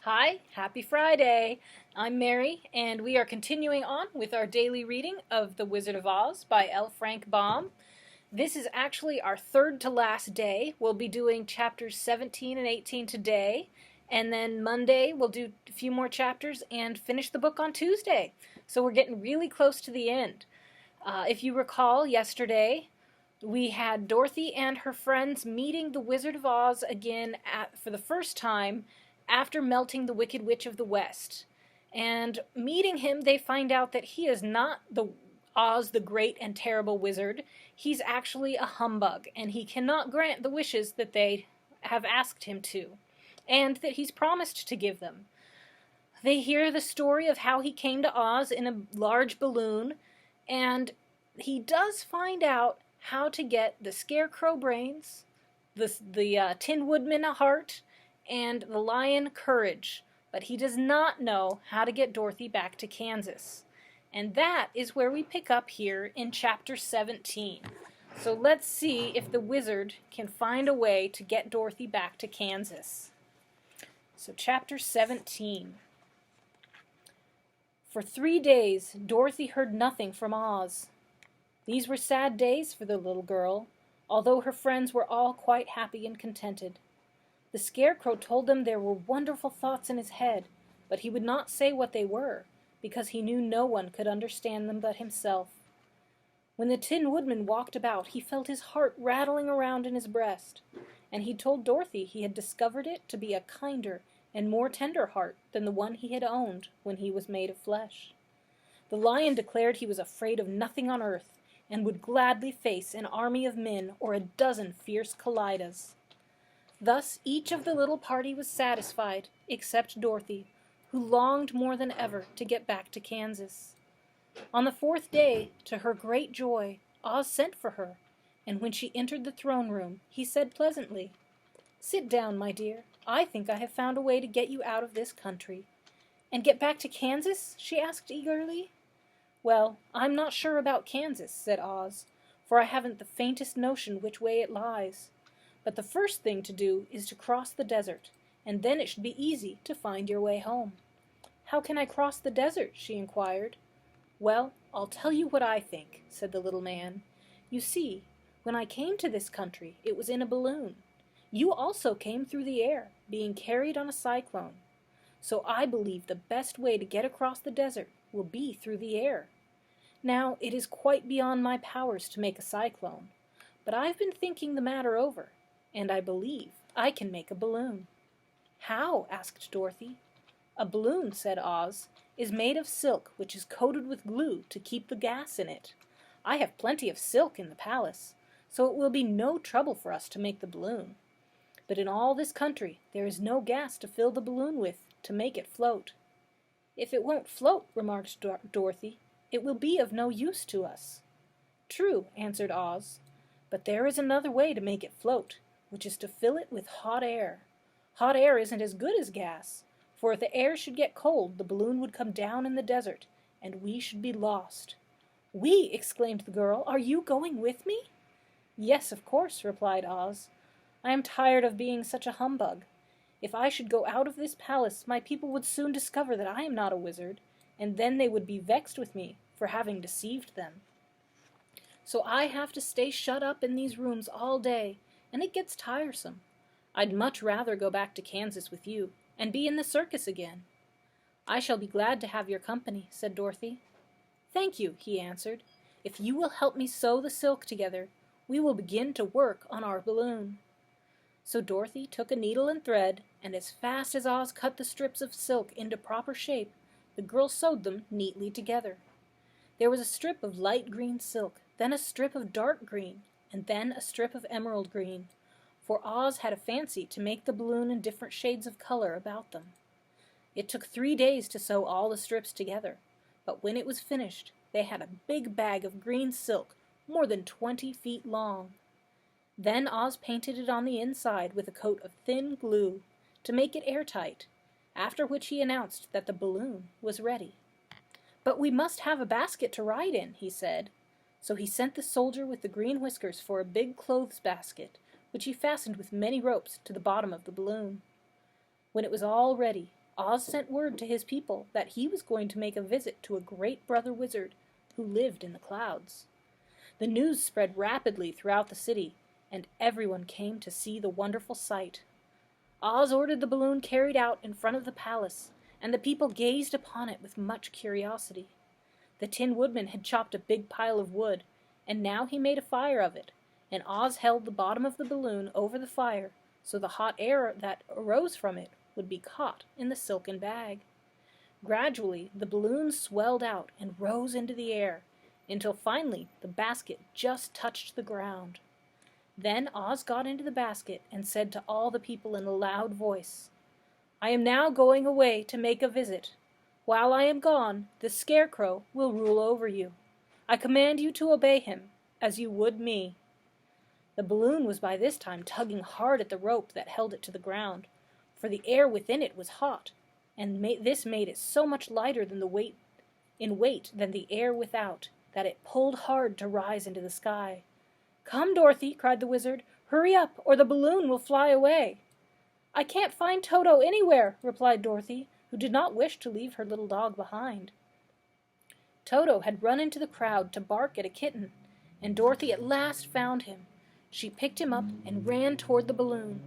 Hi, happy Friday! I'm Mary, and we are continuing on with our daily reading of The Wizard of Oz by L. Frank Baum. This is actually our third to last day. We'll be doing chapters 17 and 18 today, and then Monday we'll do a few more chapters and finish the book on Tuesday. So we're getting really close to the end. If you recall, yesterday we had Dorothy and her friends meeting the Wizard of Oz again for the first time after melting the Wicked Witch of the West. And meeting him, they find out that he is not the Oz, the great and terrible wizard. He's actually a humbug, and he cannot grant the wishes that they have asked him to, and that he's promised to give them. They hear the story of how he came to Oz in a large balloon, and he does find out how to get the Scarecrow brains, the Tin Woodman a heart, and the Lion courage, but he does not know how to get Dorothy back to Kansas. And that is where we pick up here in chapter 17. So let's see if the wizard can find a way to get Dorothy back to Kansas. So chapter 17. For 3 days, Dorothy heard nothing from Oz. These were sad days for the little girl, although her friends were all quite happy and contented. The Scarecrow told them there were wonderful thoughts in his head, but he would not say what they were, because he knew no one could understand them but himself. When the Tin Woodman walked about, he felt his heart rattling around in his breast, and he told Dorothy he had discovered it to be a kinder and more tender heart than the one he had owned when he was made of flesh. The Lion declared he was afraid of nothing on earth, and would gladly face an army of men or a dozen fierce Kallidas. Thus each of the little party was satisfied, except Dorothy, who longed more than ever to get back to Kansas. On the 4th day, to her great joy, Oz sent for her, and when she entered the throne room, he said pleasantly, "Sit down, my dear. I think I have found a way to get you out of this country." "And get back to Kansas?" she asked eagerly. "Well, I'm not sure about Kansas," said Oz, "for I haven't the faintest notion which way it lies. But the first thing to do is to cross the desert, and then it should be easy to find your way home." "How can I cross the desert?" she inquired. "Well, I'll tell you what I think," said the little man. "You see, when I came to this country, it was in a balloon. You also came through the air, being carried on a cyclone. So I believe the best way to get across the desert will be through the air. Now, it is quite beyond my powers to make a cyclone, but I've been thinking the matter over, and I believe I can make a balloon." "How?" asked Dorothy. "A balloon," said Oz, "is made of silk which is coated with glue to keep the gas in it. I have plenty of silk in the palace, so it will be no trouble for us to make the balloon. But in all this country there is no gas to fill the balloon with to make it float." "If it won't float," remarked Dorothy, "it will be of no use to us." "True," answered Oz, "but there is another way to make it float, which is to fill it with hot air. Hot air isn't as good as gas, for if the air should get cold, the balloon would come down in the desert, and we should be lost." "We!" exclaimed the girl. "Are you going with me?" "Yes, of course," replied Oz. "I am tired of being such a humbug. If I should go out of this palace, my people would soon discover that I am not a wizard, and then they would be vexed with me for having deceived them. So I have to stay shut up in these rooms all day, and it gets tiresome. I'd much rather go back to Kansas with you, and be in the circus again." "I shall be glad to have your company," said Dorothy. "Thank you," he answered. "If you will help me sew the silk together, we will begin to work on our balloon." So Dorothy took a needle and thread, and as fast as Oz cut the strips of silk into proper shape, the girl sewed them neatly together. There was a strip of light green silk, then a strip of dark green, and then a strip of emerald green, for Oz had a fancy to make the balloon in different shades of color about them. It took 3 days to sew all the strips together, but when it was finished, they had a big bag of green silk, more than 20 feet long. Then Oz painted it on the inside with a coat of thin glue, to make it airtight, after which he announced that the balloon was ready. "But we must have a basket to ride in," he said. So he sent the soldier with the green whiskers for a big clothes basket, which he fastened with many ropes to the bottom of the balloon. When it was all ready, Oz sent word to his people that he was going to make a visit to a great brother wizard who lived in the clouds. The news spread rapidly throughout the city, and everyone came to see the wonderful sight. Oz ordered the balloon carried out in front of the palace, and the people gazed upon it with much curiosity. The Tin Woodman had chopped a big pile of wood, and now he made a fire of it, and Oz held the bottom of the balloon over the fire so the hot air that arose from it would be caught in the silken bag. Gradually, the balloon swelled out and rose into the air, until finally the basket just touched the ground. Then Oz got into the basket and said to all the people in a loud voice, "I am now going away to make a visit. While I am gone, the Scarecrow will rule over you. I command you to obey him, as you would me." The balloon was by this time tugging hard at the rope that held it to the ground, for the air within it was hot, and this made it so much lighter than the air without, that it pulled hard to rise into the sky. "Come, Dorothy," cried the wizard. "Hurry up, or the balloon will fly away." "I can't find Toto anywhere," replied Dorothy, who did not wish to leave her little dog behind. Toto had run into the crowd to bark at a kitten, and Dorothy at last found him. She picked him up and ran toward the balloon.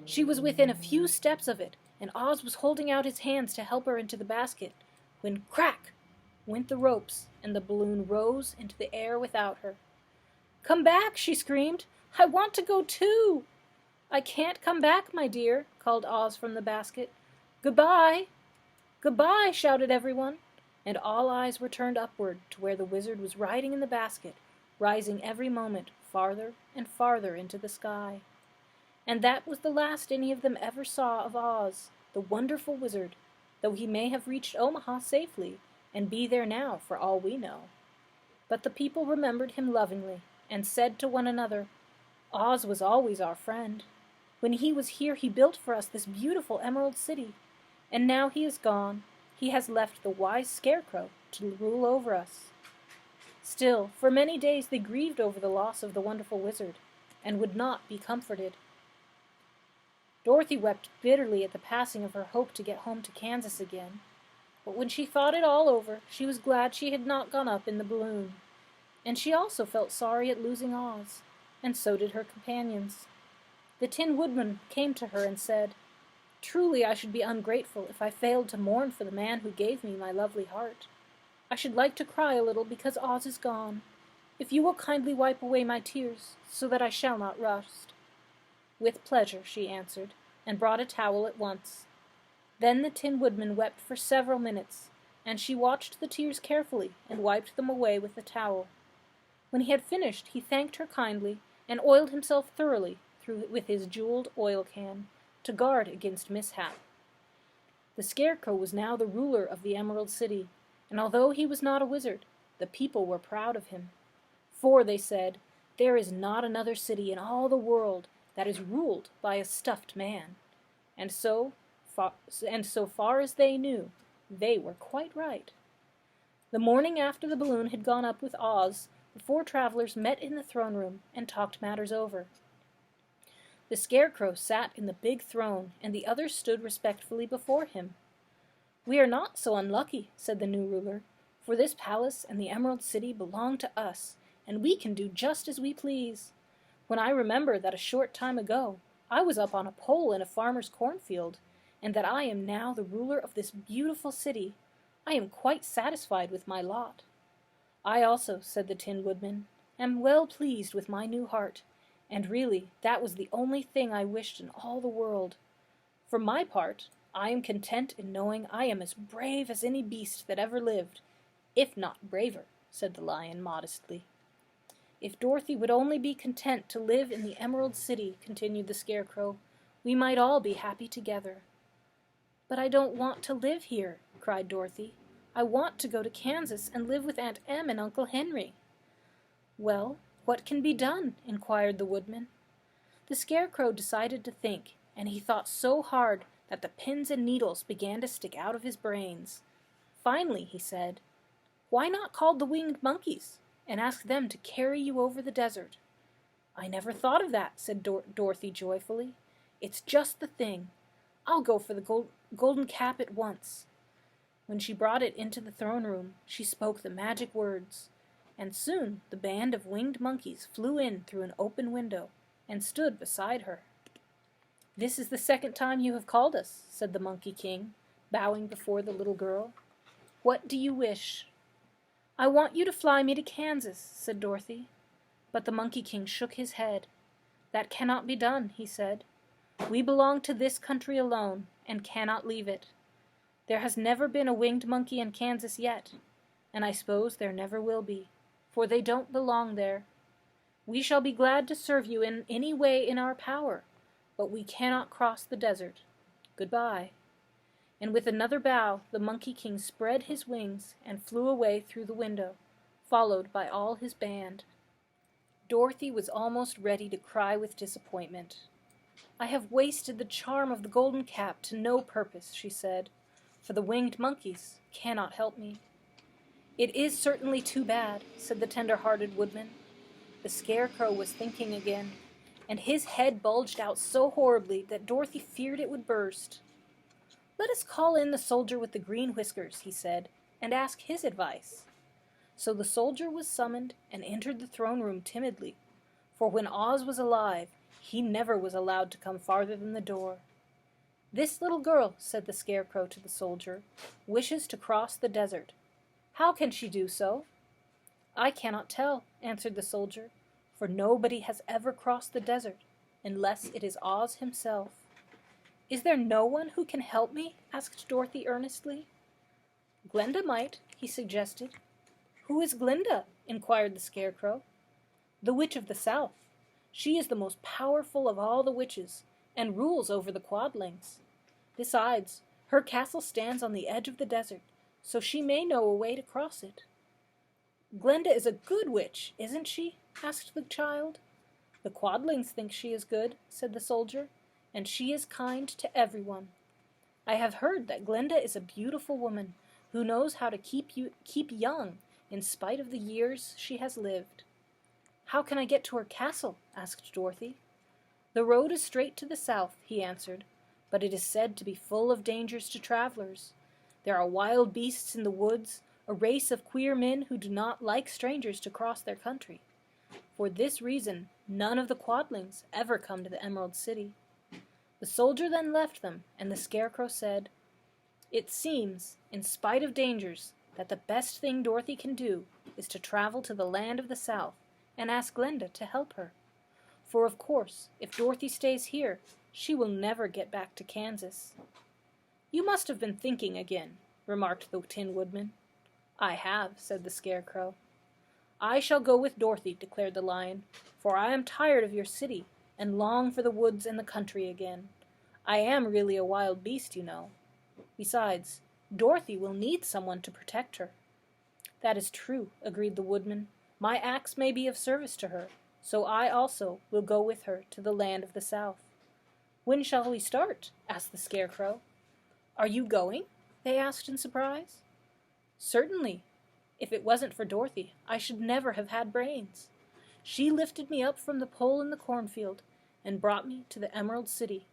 She was within a few steps of it, and Oz was holding out his hands to help her into the basket, when crack went the ropes, and the balloon rose into the air without her. "Come back!" she screamed. "I want to go too!" "I can't come back, my dear," called Oz from the basket. "Goodbye!" "Goodbye!" shouted everyone, and all eyes were turned upward to where the wizard was riding in the basket, rising every moment farther and farther into the sky. And that was the last any of them ever saw of Oz, the wonderful wizard, though he may have reached Omaha safely, and be there now for all we know. But the people remembered him lovingly, and said to one another, "Oz was always our friend. When he was here he built for us this beautiful Emerald City, and now he is gone, he has left the wise Scarecrow to rule over us." Still, for many days they grieved over the loss of the wonderful wizard, and would not be comforted. Dorothy wept bitterly at the passing of her hope to get home to Kansas again, but when she thought it all over, she was glad she had not gone up in the balloon. And she also felt sorry at losing Oz, and so did her companions. The Tin Woodman came to her and said, "Truly I should be ungrateful if I failed to mourn for the man who gave me my lovely heart. I should like to cry a little because Oz is gone. If you will kindly wipe away my tears, so that I shall not rust." "With pleasure," she answered, and brought a towel at once. Then the Tin Woodman wept for several minutes, and she watched the tears carefully and wiped them away with the towel. When he had finished, he thanked her kindly and oiled himself thoroughly with his jeweled oil can to guard against mishap. The Scarecrow was now the ruler of the Emerald City, and although he was not a wizard, the people were proud of him. For, they said, there is not another city in all the world that is ruled by a stuffed man. And so far as they knew, they were quite right. The morning after the balloon had gone up with Oz, the four travelers met in the throne room and talked matters over. The Scarecrow sat in the big throne, and the others stood respectfully before him. "We are not so unlucky," said the new ruler, "for this palace and the Emerald City belong to us, and we can do just as we please. When I remember that a short time ago I was up on a pole in a farmer's cornfield, and that I am now the ruler of this beautiful city, I am quite satisfied with my lot." "I also," said the Tin Woodman, "am well pleased with my new heart, and really that was the only thing I wished in all the world. For my part, I am content in knowing I am as brave as any beast that ever lived, if not braver," said the Lion modestly. "If Dorothy would only be content to live in the Emerald City," continued the Scarecrow, "we might all be happy together." "But I don't want to live here," cried Dorothy. "I want to go to Kansas and live with Aunt Em and Uncle Henry." "Well, what can be done?" inquired the Woodman. The Scarecrow decided to think, and he thought so hard that the pins and needles began to stick out of his brains. Finally he said, "Why not call the winged monkeys and ask them to carry you over the desert?" "I never thought of that," said Dorothy joyfully. "It's just the thing. I'll go for golden cap at once. When she brought it into the throne room, she spoke the magic words, and soon the band of winged monkeys flew in through an open window and stood beside her. "This is the second time you have called us," said the Monkey King, bowing before the little girl. "What do you wish?" "I want you to fly me to Kansas," said Dorothy. But the Monkey King shook his head. "That cannot be done," he said. "We belong to this country alone, and cannot leave it. There has never been a winged monkey in Kansas yet, and I suppose there never will be, for they don't belong there. We shall be glad to serve you in any way in our power, but we cannot cross the desert. Goodbye." And with another bow, the Monkey King spread his wings and flew away through the window, followed by all his band. Dorothy was almost ready to cry with disappointment. "I have wasted the charm of the golden cap to no purpose," she said, "for the winged monkeys cannot help me." "It is certainly too bad," said the tender-hearted woodman. The Scarecrow was thinking again, and his head bulged out so horribly that Dorothy feared it would burst. "Let us call in the soldier with the green whiskers," he said, "and ask his advice." So the soldier was summoned and entered the throne room timidly, for when Oz was alive, he never was allowed to come farther than the door. "This little girl," said the Scarecrow to the soldier, "wishes to cross the desert. How can she do so?" "I cannot tell," answered the soldier, "for nobody has ever crossed the desert, unless it is Oz himself." "Is there no one who can help me?" asked Dorothy earnestly. "Glinda might," he suggested. "Who is Glinda?" inquired the Scarecrow. "The Witch of the South. She is the most powerful of all the witches, and rules over the Quadlings. Besides, her castle stands on the edge of the desert, so she may know a way to cross it." "Glinda is a good witch, isn't she?" asked the child. "The Quadlings think she is good," said the soldier, "and she is kind to everyone. I have heard that Glinda is a beautiful woman who knows how to keep young in spite of the years she has lived." "How can I get to her castle?" asked Dorothy. "The road is straight to the south," he answered, "but it is said to be full of dangers to travelers. There are wild beasts in the woods, a race of queer men who do not like strangers to cross their country. For this reason, none of the Quadlings ever come to the Emerald City." The soldier then left them, and the Scarecrow said, "It seems, in spite of dangers, that the best thing Dorothy can do is to travel to the land of the South and ask Glinda to help her. For of course, if Dorothy stays here, she will never get back to Kansas." "You must have been thinking again," remarked the Tin Woodman. "I have," said the Scarecrow. "I shall go with Dorothy," declared the Lion, "for I am tired of your city and long for the woods and the country again. I am really a wild beast, you know. Besides, Dorothy will need someone to protect her." "That is true," agreed the Woodman. "My axe may be of service to her, so I also will go with her to the land of the South." "When shall we start?" asked the Scarecrow. "Are you going?" they asked in surprise. "Certainly. If it wasn't for Dorothy, I should never have had brains. She lifted me up from the pole in the cornfield and brought me to the Emerald City.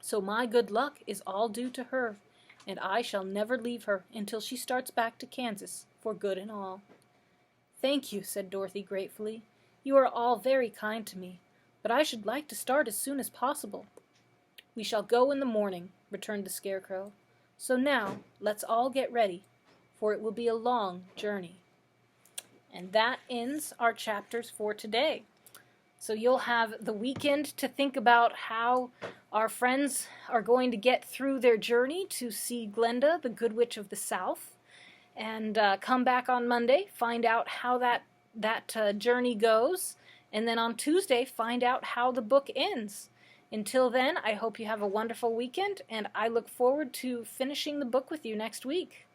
So my good luck is all due to her, and I shall never leave her until she starts back to Kansas for good and all." "Thank you," said Dorothy gratefully. "You are all very kind to me, but I should like to start as soon as possible." "We shall go in the morning," returned the Scarecrow. "So now let's all get ready, for it will be a long journey." And that ends our chapters for today. So you'll have the weekend to think about how our friends are going to get through their journey to see Glinda, the Good Witch of the South, and come back on Monday, find out how that journey goes, and then on Tuesday find out how the book ends. Until then, I hope you have a wonderful weekend, and I look forward to finishing the book with you next week.